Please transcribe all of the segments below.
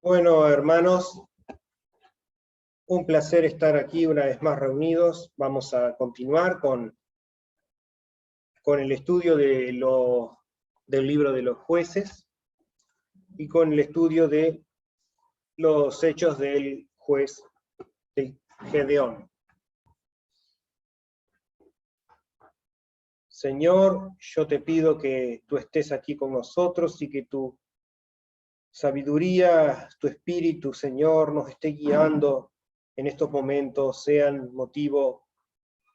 Bueno, hermanos, un placer estar aquí una vez más reunidos. Vamos a continuar con el estudio del libro de los jueces y con el estudio de los hechos del juez de Gedeón. Señor, yo te pido que tú estés aquí con nosotros y que tu sabiduría, tu espíritu, Señor, nos esté guiando en estos momentos, sean motivo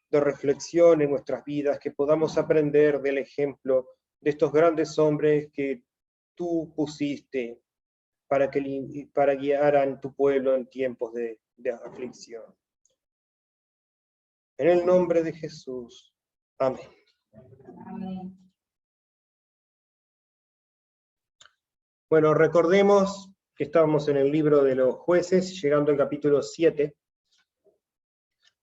de reflexión en nuestras vidas, que podamos aprender del ejemplo de estos grandes hombres que tú pusiste para guiaran tu pueblo en tiempos de aflicción. En el nombre de Jesús. Amén. Amén. Bueno, recordemos que estábamos en el libro de los jueces, llegando al capítulo 7,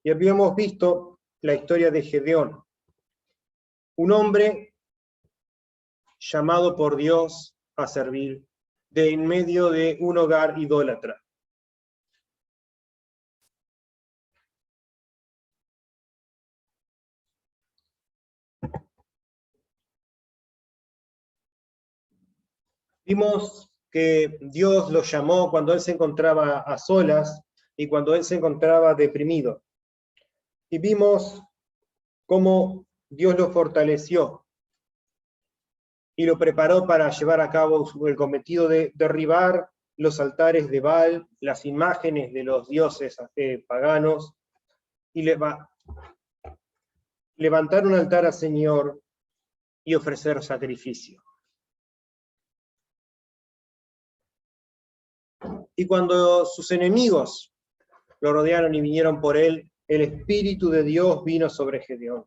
y habíamos visto la historia de Gedeón, un hombre llamado por Dios a servir de en medio de un hogar idólatra. Vimos que Dios lo llamó cuando él se encontraba a solas y cuando él se encontraba deprimido. Y vimos cómo Dios lo fortaleció y lo preparó para llevar a cabo el cometido de derribar los altares de Baal, las imágenes de los dioses paganos, y levantar un altar al Señor y ofrecer sacrificio. Y cuando sus enemigos lo rodearon y vinieron por él, el Espíritu de Dios vino sobre Gedeón.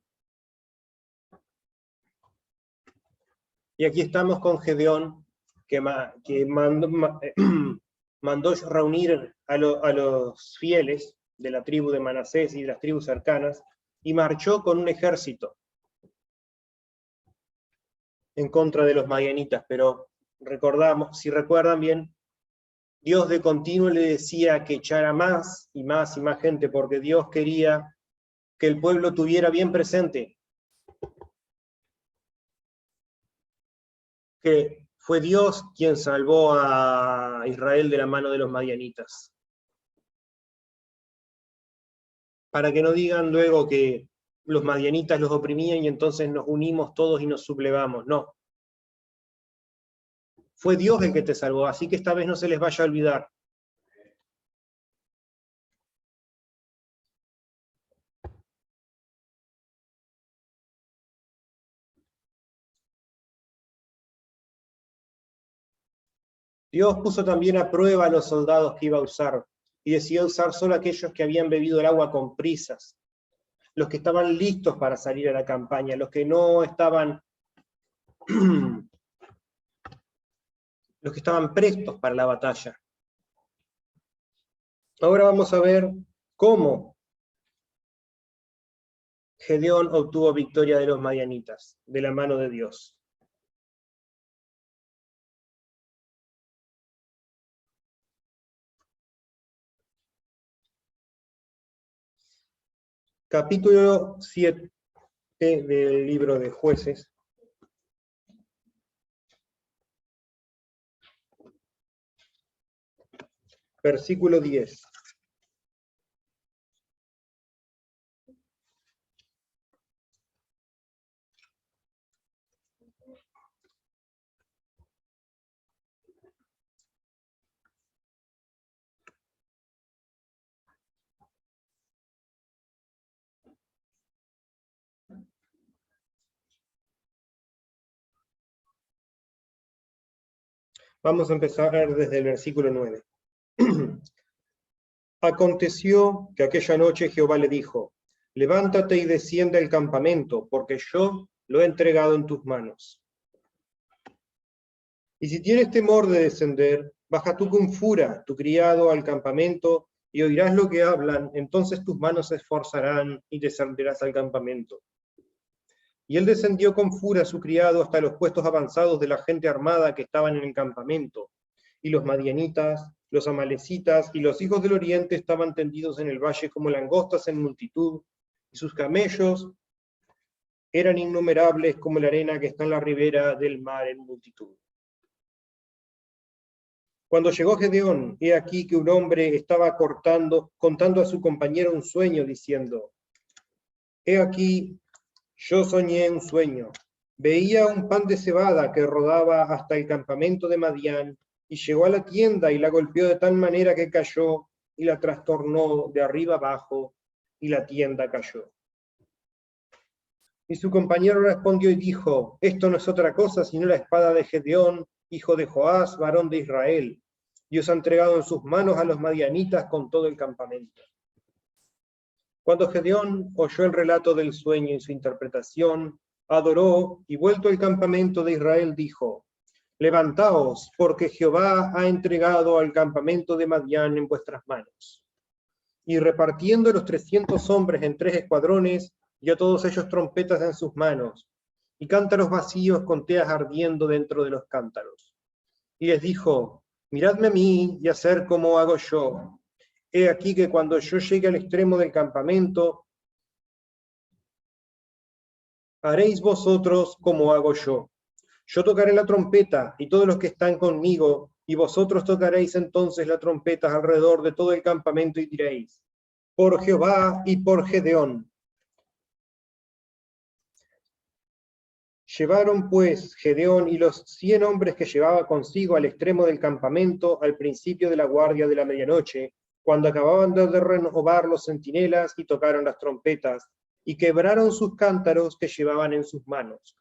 Y aquí estamos con Gedeón, que mandó reunir a los fieles de la tribu de Manasés y de las tribus cercanas, y marchó con un ejército en contra de los madianitas. Pero recordamos, si recuerdan bien, Dios de continuo le decía que echara más y más y más gente, porque Dios quería que el pueblo tuviera bien presente que fue Dios quien salvó a Israel de la mano de los madianitas. Para que no digan luego que los madianitas los oprimían y entonces nos unimos todos y nos sublevamos. No. Fue Dios el que te salvó, así que esta vez no se les vaya a olvidar. Dios puso también a prueba a los soldados que iba a usar, y decidió usar solo aquellos que habían bebido el agua con prisas, los que estaban listos para salir a la campaña, los que no estaban, los que estaban prestos para la batalla. Ahora vamos a ver cómo Gedeón obtuvo victoria de los madianitas, de la mano de Dios. Capítulo 7 del libro de Jueces. Versículo 10. Vamos a empezar desde el versículo 9. Aconteció que aquella noche Jehová le dijo: levántate y desciende al campamento, porque yo lo he entregado en tus manos. Y si tienes temor de descender, baja tú con Fura, tu criado, al campamento, y oirás lo que hablan, entonces tus manos se esforzarán y descenderás al campamento. Y él descendió con Fura, su criado, hasta los puestos avanzados de la gente armada que estaban en el campamento, y los madianitas, los amalecitas y los hijos del oriente estaban tendidos en el valle como langostas en multitud, y sus camellos eran innumerables como la arena que está en la ribera del mar en multitud. Cuando llegó Gedeón, he aquí que un hombre estaba contando a su compañero un sueño, diciendo: he aquí, yo soñé un sueño. Veía un pan de cebada que rodaba hasta el campamento de Madián, y llegó a la tienda y la golpeó de tal manera que cayó, y la trastornó de arriba abajo, y la tienda cayó. Y su compañero respondió y dijo: esto no es otra cosa sino la espada de Gedeón, hijo de Joás, varón de Israel. Dios ha entregado en sus manos a los madianitas con todo el campamento. Cuando Gedeón oyó el relato del sueño y su interpretación, adoró, y vuelto al campamento de Israel dijo: levantaos, porque Jehová ha entregado al campamento de Madián en vuestras manos. Y repartiendo los 300 hombres en 3 escuadrones, dio a todos ellos trompetas en sus manos, y cántaros vacíos con teas ardiendo dentro de los cántaros. Y les dijo: miradme a mí y hacer como hago yo. He aquí que cuando yo llegue al extremo del campamento, haréis vosotros como hago yo. Yo tocaré la trompeta, y todos los que están conmigo, y vosotros tocaréis entonces las trompetas alrededor de todo el campamento, y diréis: por Jehová y por Gedeón. Llevaron pues Gedeón y los 100 hombres que llevaba consigo al extremo del campamento al principio de la guardia de la medianoche, cuando acababan de renovar los centinelas, y tocaron las trompetas, y quebraron sus cántaros que llevaban en sus manos.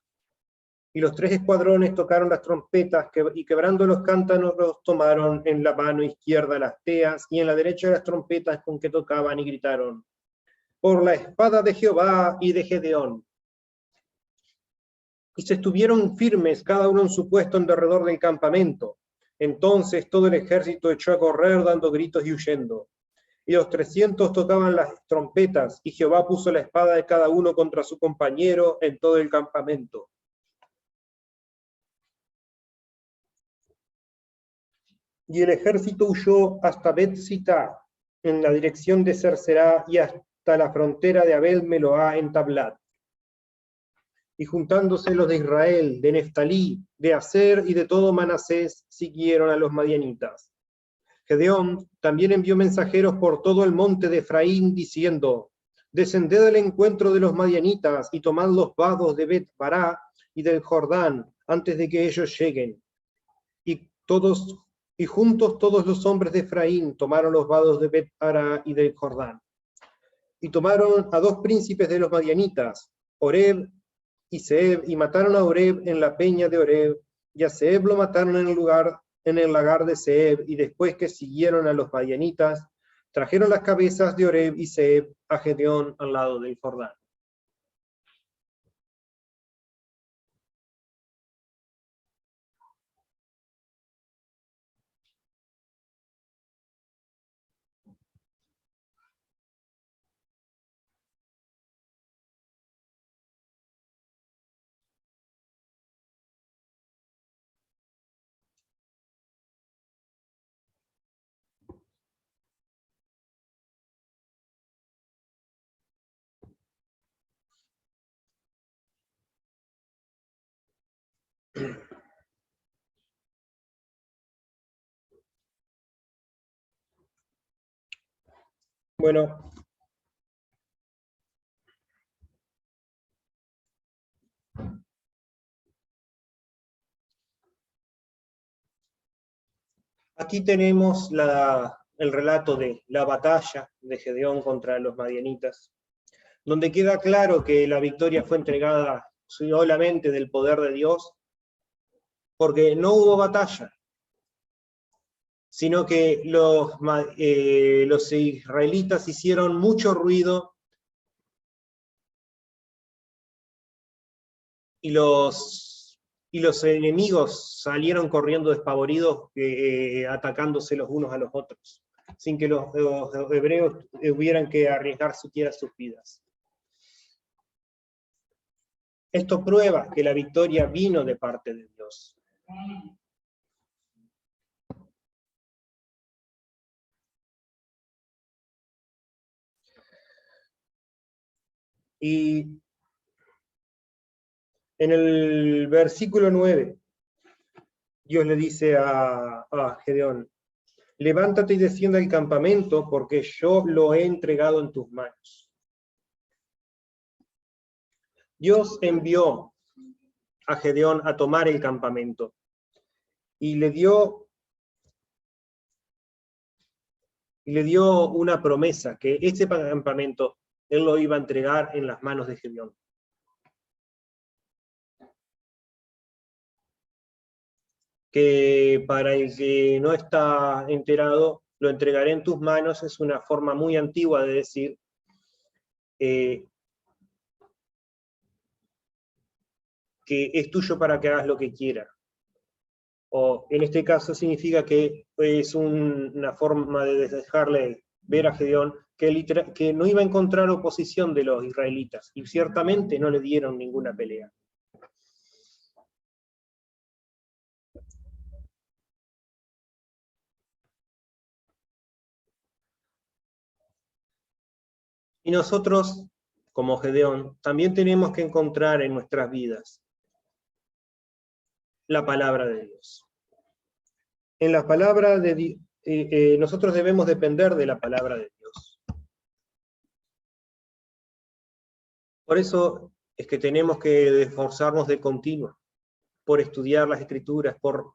Y los 3 escuadrones tocaron las trompetas, y quebrando los cántaros los tomaron en la mano izquierda las teas, y en la derecha las trompetas con que tocaban, y gritaron: por la espada de Jehová y de Gedeón. Y se estuvieron firmes cada uno en su puesto en derredor del campamento. Entonces todo el ejército echó a correr dando gritos y huyendo. Y los 300 tocaban las trompetas, y Jehová puso la espada de cada uno contra su compañero en todo el campamento. Y el ejército huyó hasta Bet-Sitá, en la dirección de Cercerá, y hasta la frontera de Abel-Meloá en Tablat. Y juntándose los de Israel, de Neftalí, de Aser y de todo Manasés, siguieron a los madianitas. Gedeón también envió mensajeros por todo el monte de Efraín, diciendo: descended al encuentro de los madianitas, y tomad los vados de Bet-Bará y del Jordán, antes de que ellos lleguen. Y juntos todos los hombres de Efraín tomaron los vados de Bet-Bará y del Jordán. Y tomaron a 2 príncipes de los madianitas, Oreb y Zeeb, y mataron a Oreb en la peña de Oreb, y a Zeeb lo mataron en el lagar de Zeeb, y después que siguieron a los madianitas, trajeron las cabezas de Oreb y Zeeb a Gedeón al lado del Jordán. Bueno, aquí tenemos el relato de la batalla de Gedeón contra los madianitas, donde queda claro que la victoria fue entregada solamente del poder de Dios, porque no hubo batalla, sino que los israelitas hicieron mucho ruido, y los enemigos salieron corriendo despavoridos, atacándose los unos a los otros, sin que los hebreos hubieran que arriesgar siquiera sus vidas. Esto prueba que la victoria vino de parte de Dios. Y en el versículo 9, Dios le dice a Gedeón, levántate y descienda al campamento, porque yo lo he entregado en tus manos. Dios envió a Gedeón a tomar el campamento, y le dio una promesa, que ese campamento él lo iba a entregar en las manos de Gedeón. Que para el que no está enterado, lo entregaré en tus manos, es una forma muy antigua de decir que es tuyo para que hagas lo que quieras. O en este caso significa que es una forma de dejarle ver a Gedeón que no iba a encontrar oposición de los israelitas, y ciertamente no le dieron ninguna pelea. Y nosotros, como Gedeón, también tenemos que encontrar en nuestras vidas la palabra de Dios. En la palabra de Dios, nosotros debemos depender de la palabra de Dios. Por eso es que tenemos que esforzarnos de continuo, por estudiar las Escrituras, por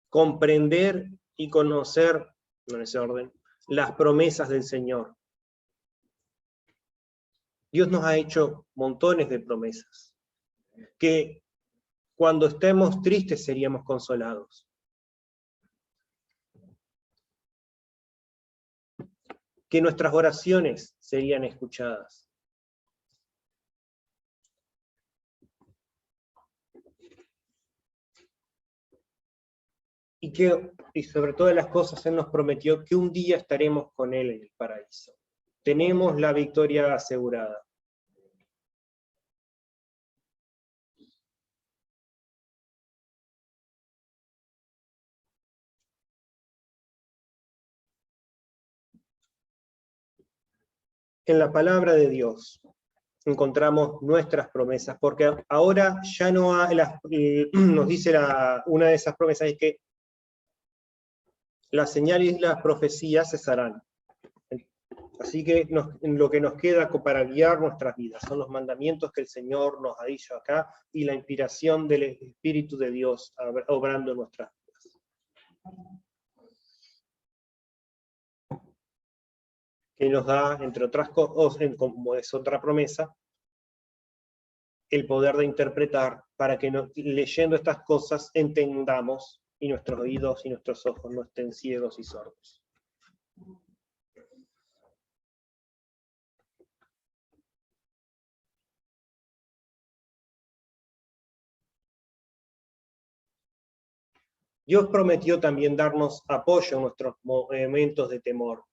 comprender y conocer, no en ese orden, las promesas del Señor. Dios nos ha hecho montones de promesas, que cuando estemos tristes seríamos consolados. Que nuestras oraciones serían escuchadas. Y sobre todas las cosas Él nos prometió que un día estaremos con Él en el paraíso. Tenemos la victoria asegurada. En la palabra de Dios encontramos nuestras promesas, porque ahora ya no hay, nos dice una de esas promesas es que las señales y las profecías cesarán. Así que lo que nos queda para guiar nuestras vidas son los mandamientos que el Señor nos ha dicho acá y la inspiración del Espíritu de Dios obrando en nuestras vidas. Que nos da, entre otras cosas, como es otra promesa, el poder de interpretar para que leyendo estas cosas entendamos y nuestros oídos y nuestros ojos no estén ciegos y sordos. Dios prometió también darnos apoyo en nuestros momentos de temor.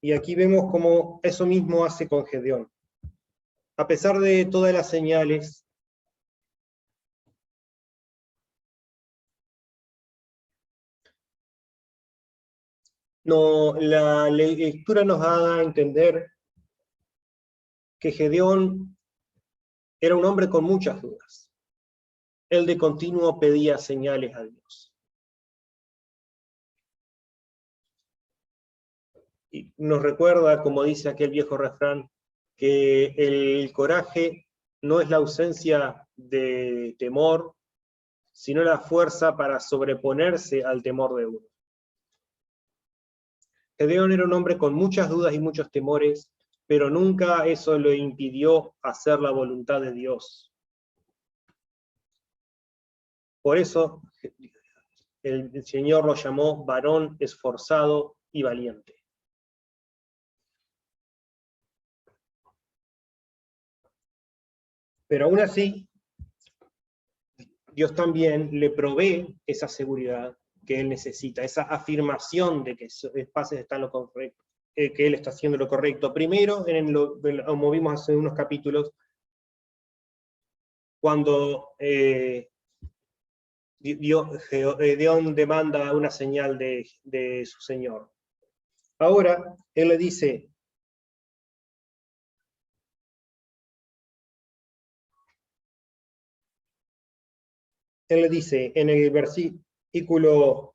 Y aquí vemos cómo eso mismo hace con Gedeón. A pesar de todas las señales, la lectura nos da a entender que Gedeón era un hombre con muchas dudas. Él de continuo pedía señales a Dios. Y nos recuerda, como dice aquel viejo refrán, que el coraje no es la ausencia de temor, sino la fuerza para sobreponerse al temor de uno. Gedeón era un hombre con muchas dudas y muchos temores, pero nunca eso le impidió hacer la voluntad de Dios. Por eso el Señor lo llamó varón esforzado y valiente. Pero aún así, Dios también le provee esa seguridad que él necesita, esa afirmación de que sus pases están en lo correcto, que él está haciendo lo correcto. Primero, como vimos hace unos capítulos, cuando Gedeón demanda una señal de su Señor. Ahora, él le dice, en el versículo,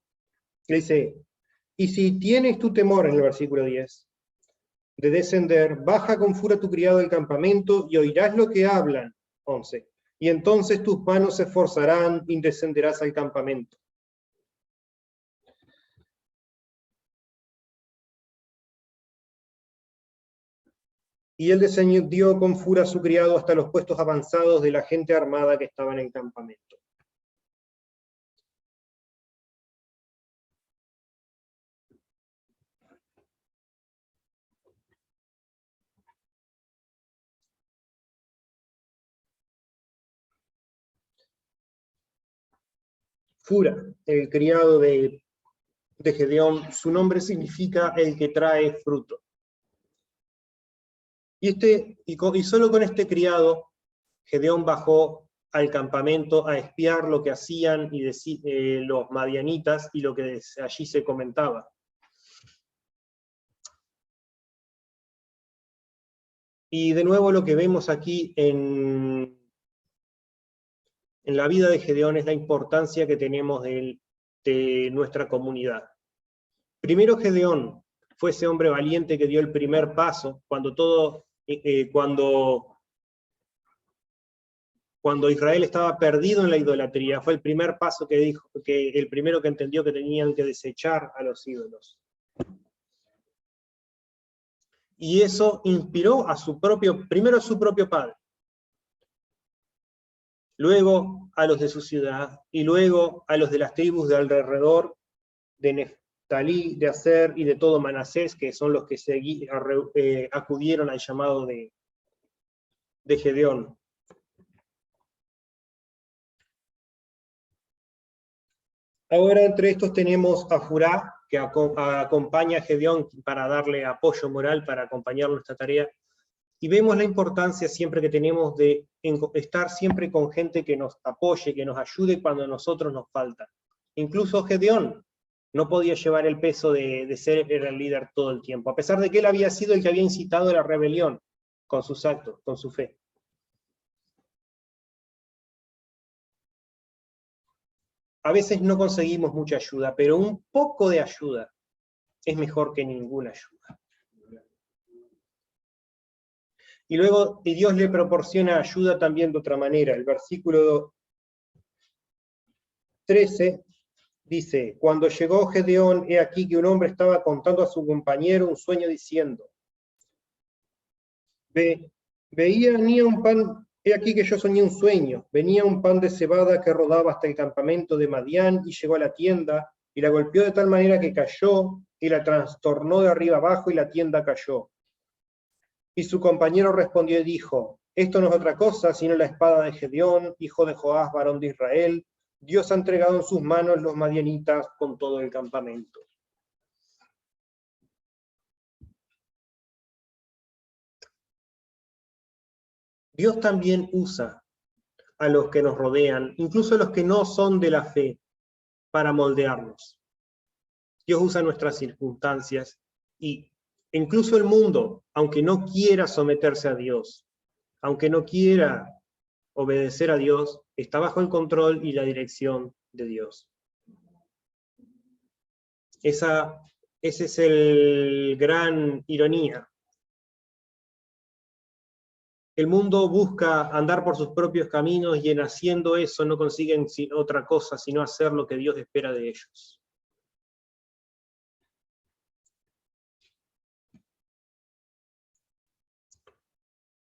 le dice, y si tienes tu temor, en el versículo 10, de descender, baja con furia tu criado del campamento y oirás lo que hablan. 11. Y entonces tus manos se esforzarán y descenderás al campamento. Y él descendió con furia a su criado hasta los puestos avanzados de la gente armada que estaba en el campamento. Fura, el criado de Gedeón, su nombre significa el que trae fruto. Y solo con este criado, Gedeón bajó al campamento a espiar lo que hacían los madianitas y lo que allí se comentaba. Y de nuevo lo que vemos aquí en la vida de Gedeón es la importancia que tenemos de nuestra comunidad. Primero Gedeón fue ese hombre valiente que dio el primer paso cuando Israel estaba perdido en la idolatría. Fue el primer paso que dijo, el primero que entendió que tenían que desechar a los ídolos. Y eso inspiró primero a su propio padre, luego a los de su ciudad, y luego a los de las tribus de alrededor, de Neftalí, de Aser y de todo Manasés, que son los que acudieron al llamado de Gedeón. Ahora entre estos tenemos a Furá, que acompaña a Gedeón para darle apoyo moral, para acompañar nuestra tarea, y vemos la importancia siempre que tenemos de estar siempre con gente que nos apoye, que nos ayude cuando a nosotros nos falta. Incluso Gedeón no podía llevar el peso de ser el líder todo el tiempo, a pesar de que él había sido el que había incitado a la rebelión con sus actos, con su fe. A veces no conseguimos mucha ayuda, pero un poco de ayuda es mejor que ninguna ayuda. Y luego Dios le proporciona ayuda también de otra manera. El versículo 13 dice, cuando llegó Gedeón, he aquí que un hombre estaba contando a su compañero un sueño diciendo, venía un pan, he aquí que yo soñé un sueño, venía un pan de cebada que rodaba hasta el campamento de Madián y llegó a la tienda y la golpeó de tal manera que cayó y la trastornó de arriba abajo y la tienda cayó. Y su compañero respondió y dijo, esto no es otra cosa sino la espada de Gedeón, hijo de Joás, varón de Israel. Dios ha entregado en sus manos los madianitas con todo el campamento. Dios también usa a los que nos rodean, incluso a los que no son de la fe, para moldearnos. Dios usa nuestras circunstancias y incluso el mundo, aunque no quiera someterse a Dios, aunque no quiera obedecer a Dios, está bajo el control y la dirección de Dios. Esa es el gran ironía. El mundo busca andar por sus propios caminos y en haciendo eso no consiguen otra cosa sino hacer lo que Dios espera de ellos.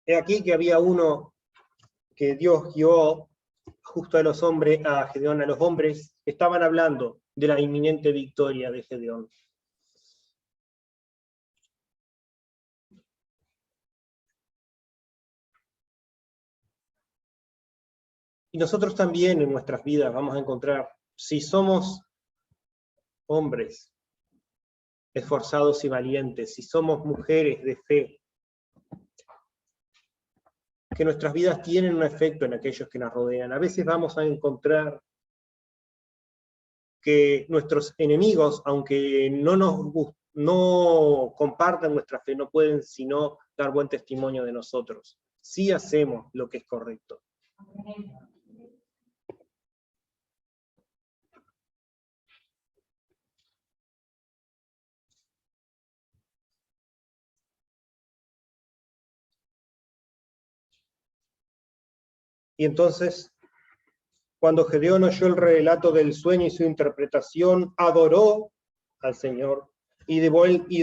He aquí que había uno que Dios guió justo a los hombres, a Gedeón, a los hombres que estaban hablando de la inminente victoria de Gedeón. Y nosotros también en nuestras vidas vamos a encontrar, si somos hombres esforzados y valientes, si somos mujeres de fe, que nuestras vidas tienen un efecto en aquellos que nos rodean. A veces vamos a encontrar que nuestros enemigos, aunque no no compartan nuestra fe, no pueden sino dar buen testimonio de nosotros. Sí hacemos lo que es correcto. Y entonces, cuando Gedeón oyó el relato del sueño y su interpretación, adoró al Señor y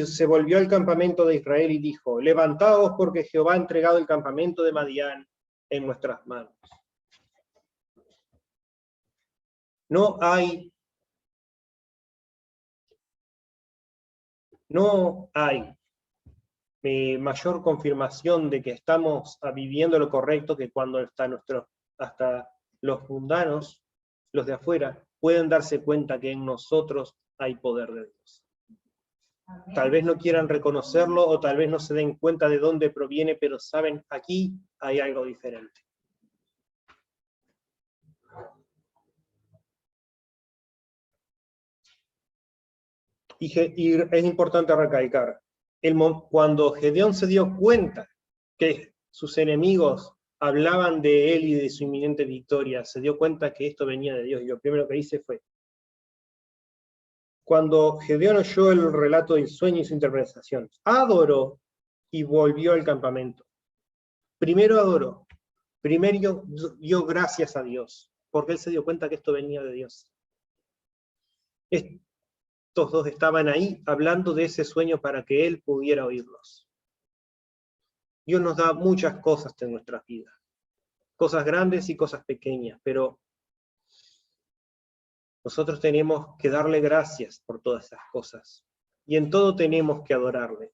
se volvió al campamento de Israel y dijo: levantaos, porque Jehová ha entregado el campamento de Madián en nuestras manos. No hay mayor confirmación de que estamos viviendo lo correcto que cuando hasta los mundanos, los de afuera, pueden darse cuenta que en nosotros hay poder de Dios. Tal vez no quieran reconocerlo o tal vez no se den cuenta de dónde proviene, pero saben, aquí hay algo diferente. Y es importante recalcar, cuando Gedeón se dio cuenta que sus enemigos hablaban de él y de su inminente victoria, se dio cuenta que esto venía de Dios, y lo primero que hice fue, cuando Gedeón oyó el relato del sueño y su interpretación, adoró y volvió al campamento. Primero adoró, primero dio gracias a Dios, porque él se dio cuenta que esto venía de Dios. Estos dos estaban ahí hablando de ese sueño para que él pudiera oírlos. Dios nos da muchas cosas en nuestras vidas, cosas grandes y cosas pequeñas, pero nosotros tenemos que darle gracias por todas esas cosas, y en todo tenemos que adorarle.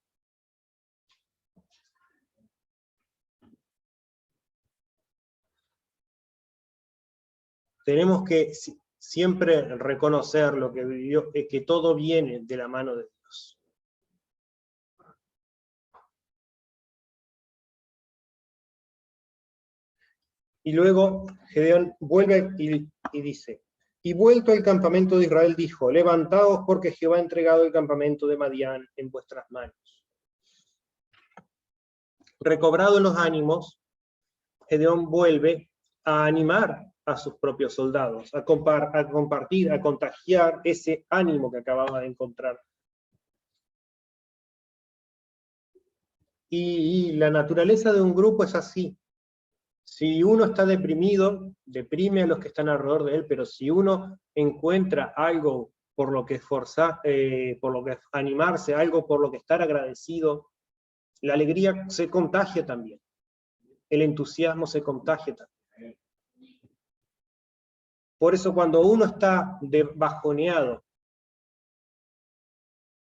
Tenemos que siempre reconocer lo que vivió, que todo viene de la mano de Dios. Y luego Gedeón vuelve y dice, y vuelto al campamento de Israel dijo, levantaos, porque Jehová ha entregado el campamento de Madián en vuestras manos. Recobrado los ánimos, Gedeón vuelve a animar a sus propios soldados, a compartir, a contagiar ese ánimo que acababa de encontrar. Y la naturaleza de un grupo es así. Si uno está deprimido, deprime a los que están alrededor de él, pero si uno encuentra algo por lo que esforzar, por lo que animarse, algo por lo que estar agradecido, la alegría se contagia también. El entusiasmo se contagia también. Por eso cuando uno está bajoneado,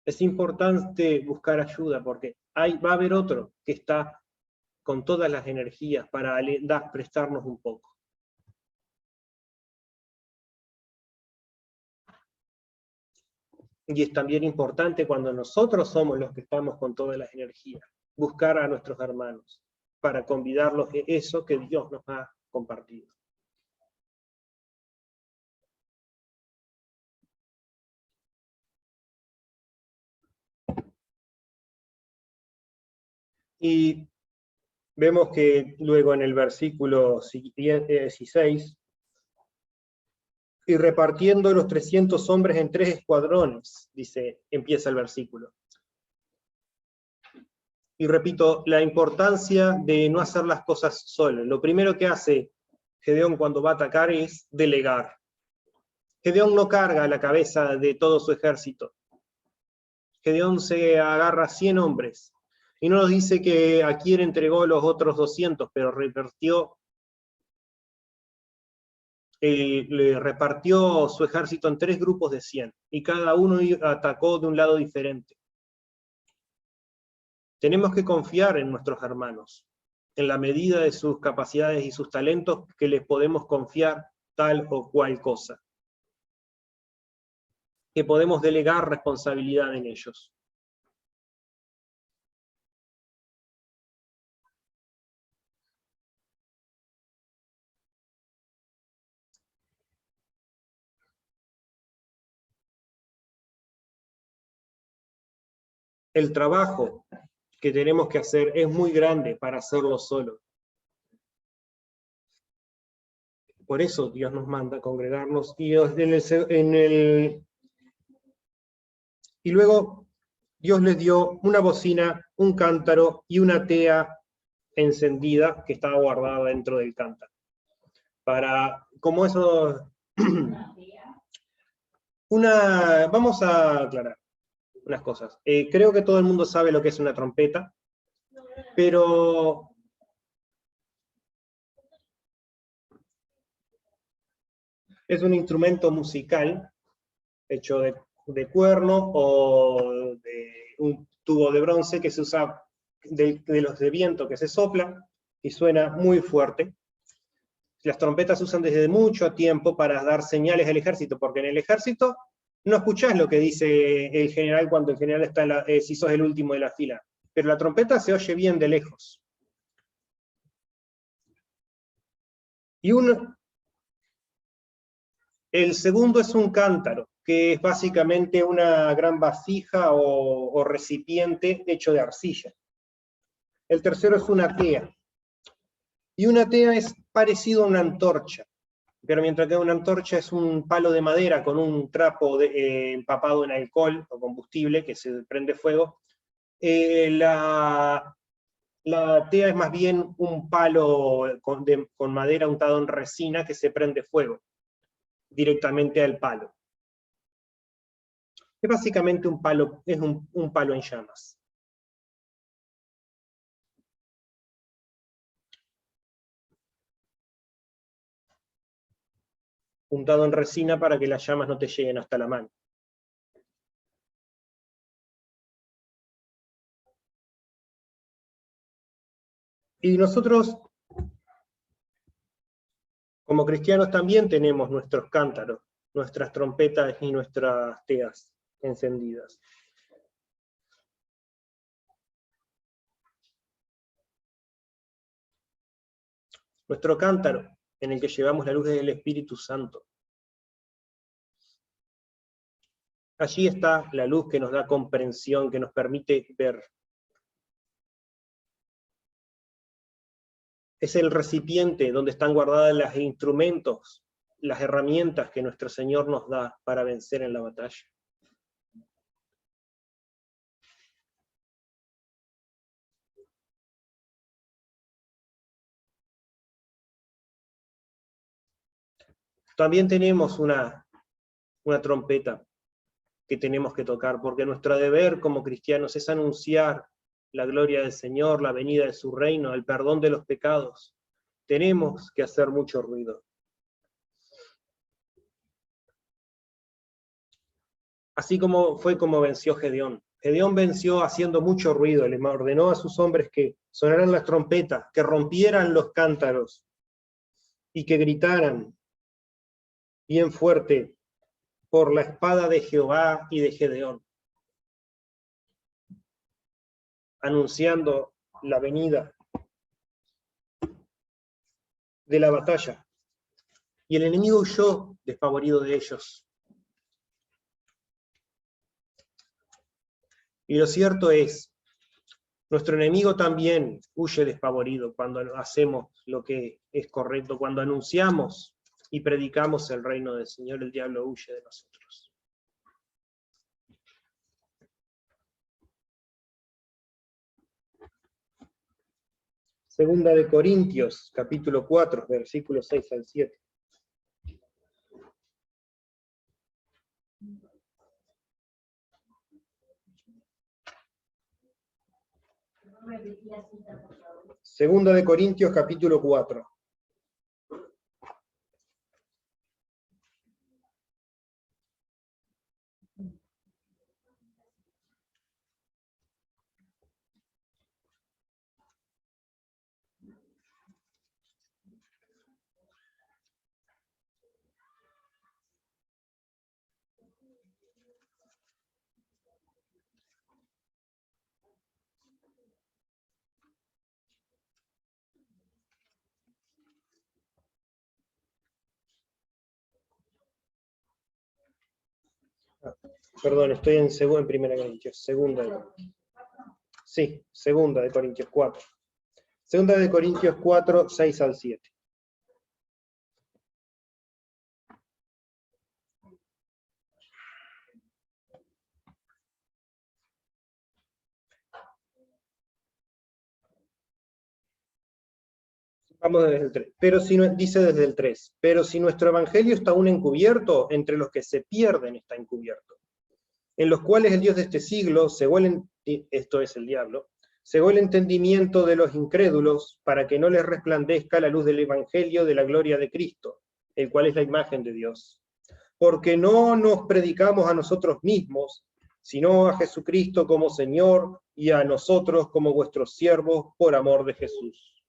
es importante buscar ayuda, porque va a haber otro que está con todas las energías para prestarnos un poco. Y es también importante cuando nosotros somos los que estamos con todas las energías, buscar a nuestros hermanos para convidarlos de eso que Dios nos ha compartido. Y vemos que luego en el versículo 16, y repartiendo los 300 hombres en 3 escuadrones, empieza el versículo. Y repito, la importancia de no hacer las cosas solo. Lo primero que hace Gedeón cuando va a atacar es delegar. Gedeón no carga la cabeza de todo su ejército. Gedeón se agarra 100 hombres. Y no nos dice que a quién entregó los otros 200, pero le repartió su ejército en 3 grupos de 100. Y cada uno atacó de un lado diferente. Tenemos que confiar en nuestros hermanos, en la medida de sus capacidades y sus talentos, que les podemos confiar tal o cual cosa, que podemos delegar responsabilidad en ellos. el trabajo que tenemos que hacer es muy grande para hacerlo solo. Por eso Dios nos manda a congregarnos, y luego Dios les dio una bocina, un cántaro y una tea encendida que estaba guardada dentro del cántaro. Como eso, vamos a aclarar unas cosas. Creo que todo el mundo sabe lo que es una trompeta, pero es un instrumento musical hecho de cuerno o de un tubo de bronce que se usa de los de viento que se sopla y suena muy fuerte. Las trompetas se usan desde mucho tiempo para dar señales al ejército, porque en el ejército no escuchás lo que dice el general cuando el general está si sos el último de la fila, pero la trompeta se oye bien de lejos. Y el segundo es un cántaro, que es básicamente una gran vasija o recipiente hecho de arcilla. El tercero es una tea. Y una tea es parecido a una antorcha, pero mientras que una antorcha es un palo de madera con un trapo empapado en alcohol o combustible que se prende fuego, la tea es más bien un palo con madera untado en resina que se prende fuego directamente al palo. Es básicamente un palo, es un palo en llamas. Untado en resina para que las llamas no te lleguen hasta la mano. Y nosotros, como cristianos, también tenemos nuestros cántaros, nuestras trompetas y nuestras teas encendidas. Nuestro cántaro, en el que llevamos la luz del Espíritu Santo. Allí está la luz que nos da comprensión, que nos permite ver. Es el recipiente donde están guardados los instrumentos, las herramientas que nuestro Señor nos da para vencer en la batalla. También tenemos una trompeta que tenemos que tocar, porque nuestro deber como cristianos es anunciar la gloria del Señor, la venida de su reino, el perdón de los pecados. Tenemos que hacer mucho ruido. Así como fue como venció Gedeón. Gedeón venció haciendo mucho ruido, le ordenó a sus hombres que sonaran las trompetas, que rompieran los cántaros y que gritaran bien fuerte por la espada de Jehová y de Gedeón, anunciando la venida de la batalla. Y el enemigo huyó despavorido de ellos. Y lo cierto es, nuestro enemigo también huye despavorido cuando hacemos lo que es correcto, cuando anunciamos y predicamos el reino del Señor, el diablo huye de nosotros. Segunda de Corintios, capítulo 4, versículos 6 al 7. Segunda de Corintios, capítulo 4. Perdón, estoy en Primera Corintios, segunda. Sí, segunda de Corintios 4. Segunda de Corintios 4, 6 al 7. Vamos desde el 3. Pero si no, dice desde el 3. Pero si nuestro evangelio está aún encubierto, entre los que se pierden está encubierto, en los cuales el Dios de este siglo cegó esto es el diablo, cegó el entendimiento de los incrédulos para que no les resplandezca la luz del evangelio de la gloria de Cristo, el cual es la imagen de Dios. Porque no nos predicamos a nosotros mismos, sino a Jesucristo como Señor y a nosotros como vuestros siervos por amor de Jesús.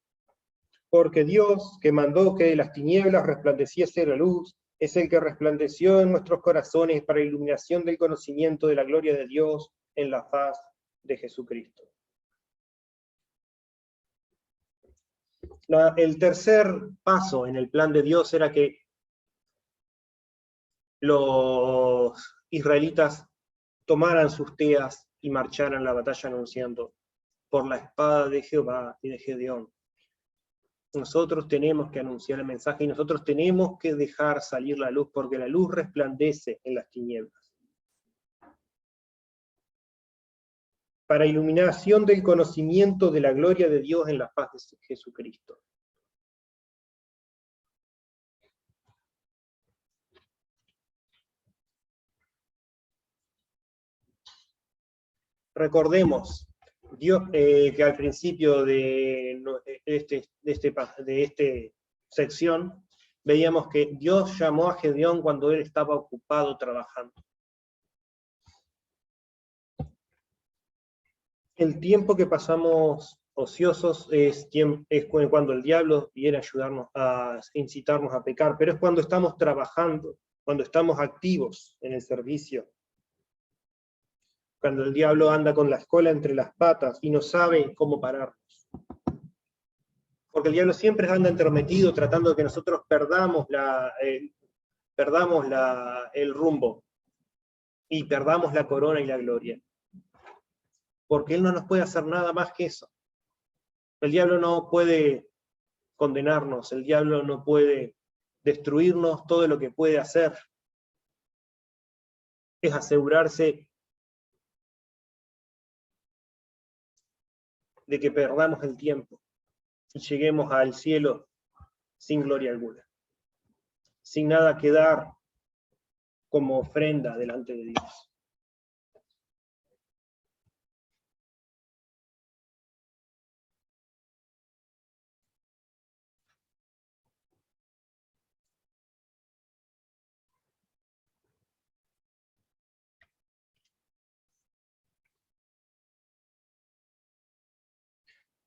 Porque Dios, que mandó que de las tinieblas resplandeciese la luz, es el que resplandeció en nuestros corazones para iluminación del conocimiento de la gloria de Dios en la faz de Jesucristo. El tercer paso en el plan de Dios era que los israelitas tomaran sus teas y marcharan a la batalla anunciando: por la espada de Jehová y de Gedeón. Nosotros tenemos que anunciar el mensaje y nosotros tenemos que dejar salir la luz, porque la luz resplandece en las tinieblas. Para iluminación del conocimiento de la gloria de Dios en la faz de Jesucristo. Recordemos Dios, que al principio de esta sección veíamos que Dios llamó a Gedeón cuando él estaba ocupado trabajando. El tiempo que pasamos ociosos es cuando el diablo viene a ayudarnos, a incitarnos a pecar, pero es cuando estamos trabajando, cuando estamos activos en el servicio, cuando el diablo anda con la cola entre las patas y no sabe cómo pararnos. Porque el diablo siempre anda entrometido tratando de que nosotros perdamos el rumbo y perdamos la corona y la gloria. Porque él no nos puede hacer nada más que eso. El diablo no puede condenarnos, el diablo no puede destruirnos. Todo lo que puede hacer es asegurarse de que perdamos el tiempo y lleguemos al cielo sin gloria alguna, sin nada que dar como ofrenda delante de Dios.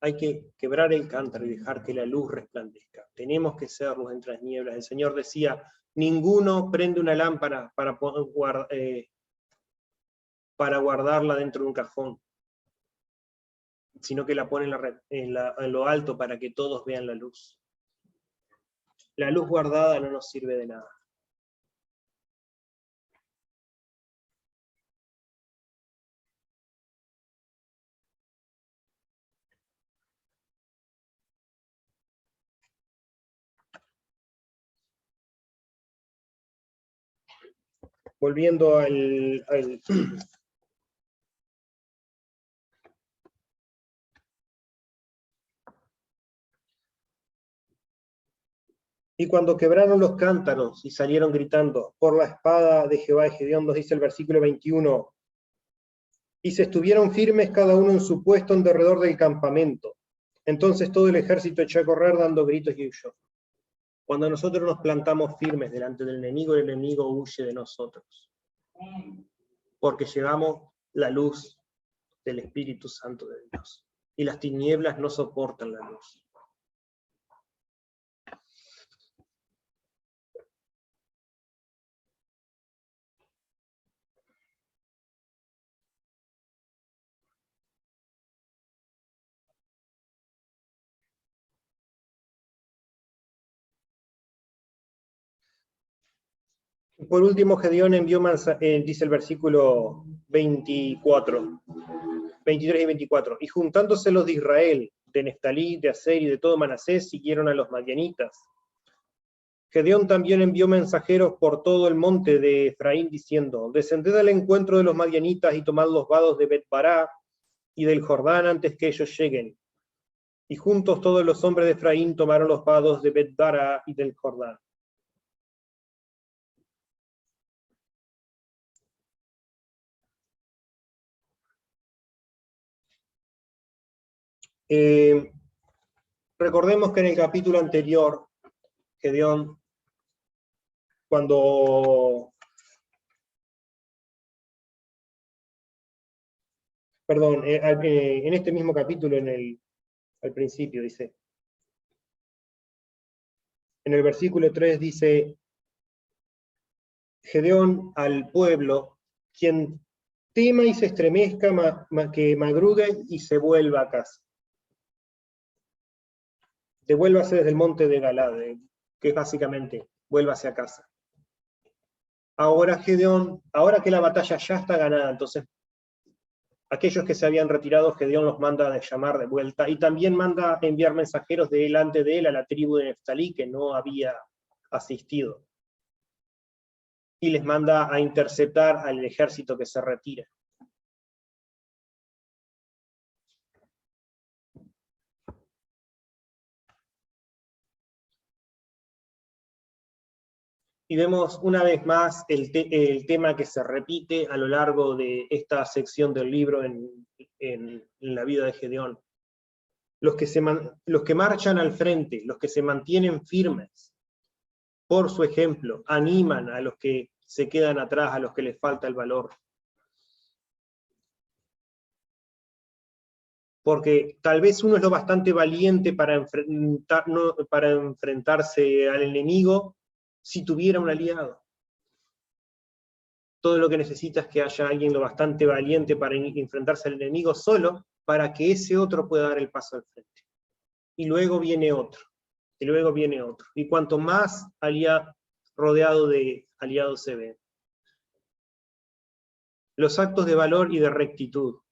Hay que quebrar el cántaro y dejar que la luz resplandezca. Tenemos que ser luz entre las nieblas. El Señor decía: ninguno prende una lámpara para guardarla dentro de un cajón, sino que la pone en lo alto para que todos vean la luz. La luz guardada no nos sirve de nada. Volviendo al Y cuando quebraron los cántaros y salieron gritando: por la espada de Jehová y Gedeón, nos dice el versículo 21, y se estuvieron firmes cada uno en su puesto en derredor del campamento. Entonces todo el ejército echó a correr dando gritos y huyó. Cuando nosotros nos plantamos firmes delante del enemigo, el enemigo huye de nosotros. Porque llevamos la luz del Espíritu Santo de Dios. Y las tinieblas no soportan la luz. Por último, Gedeón envió dice el versículo 24, 23 y 24. Y juntándose los de Israel, de Neftalí, de Aser y de todo Manasés, siguieron a los madianitas. Gedeón también envió mensajeros por todo el monte de Efraín, diciendo: descended al encuentro de los madianitas y tomad los vados de Bet-bará y del Jordán antes que ellos lleguen. Y juntos todos los hombres de Efraín tomaron los vados de Bet-bará y del Jordán. Recordemos que en el capítulo anterior, Gedeón, en este mismo capítulo, al principio, dice, en el versículo 3 dice, Gedeón al pueblo, quien tema y se estremezca, que madrugue y se vuelva a casa. Devuélvase desde el monte de Galad, que es básicamente, vuélvase a casa. Ahora Gedeón, ahora que la batalla ya está ganada, entonces aquellos que se habían retirado, Gedeón los manda a llamar de vuelta, y también manda a enviar mensajeros delante de él a la tribu de Neftalí, que no había asistido. Y les manda a interceptar al ejército que se retira. Y vemos una vez más el tema que se repite a lo largo de esta sección del libro en la vida de Gedeón. Los que marchan al frente, los que se mantienen firmes, por su ejemplo, animan a los que se quedan atrás, a los que les falta el valor. Porque tal vez uno es lo bastante valiente para enfrentarse al enemigo si tuviera un aliado. Todo lo que necesita es que haya alguien lo bastante valiente para enfrentarse al enemigo solo, para que ese otro pueda dar el paso al frente. Y luego viene otro, y luego viene otro. Y cuanto más rodeado de aliados se ve. Los actos de valor y de rectitud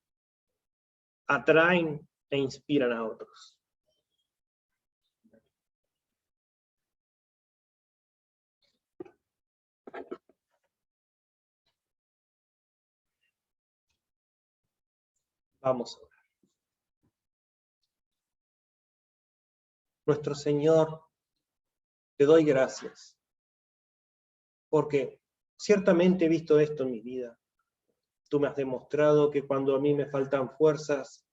atraen e inspiran a otros. Vamos a orar. Nuestro Señor, te doy gracias, porque ciertamente he visto esto en mi vida. Tú me has demostrado que cuando a mí me faltan fuerzas,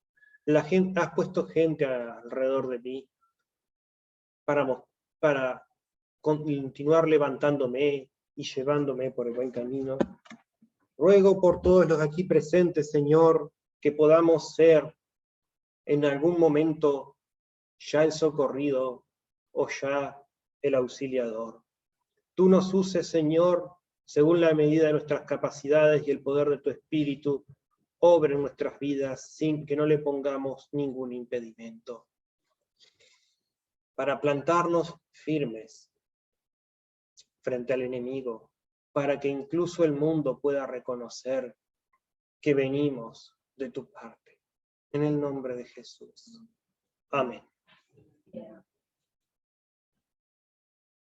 has puesto gente alrededor de mí para continuar levantándome y llevándome por el buen camino. Ruego por todos los aquí presentes, Señor, que podamos ser en algún momento ya el socorrido o ya el auxiliador. Tú nos uses, Señor, según la medida de nuestras capacidades y el poder de tu Espíritu, obra en nuestras vidas sin que no le pongamos ningún impedimento. Para plantarnos firmes frente al enemigo, para que incluso el mundo pueda reconocer que venimos de tu parte. En el nombre de Jesús. Amén.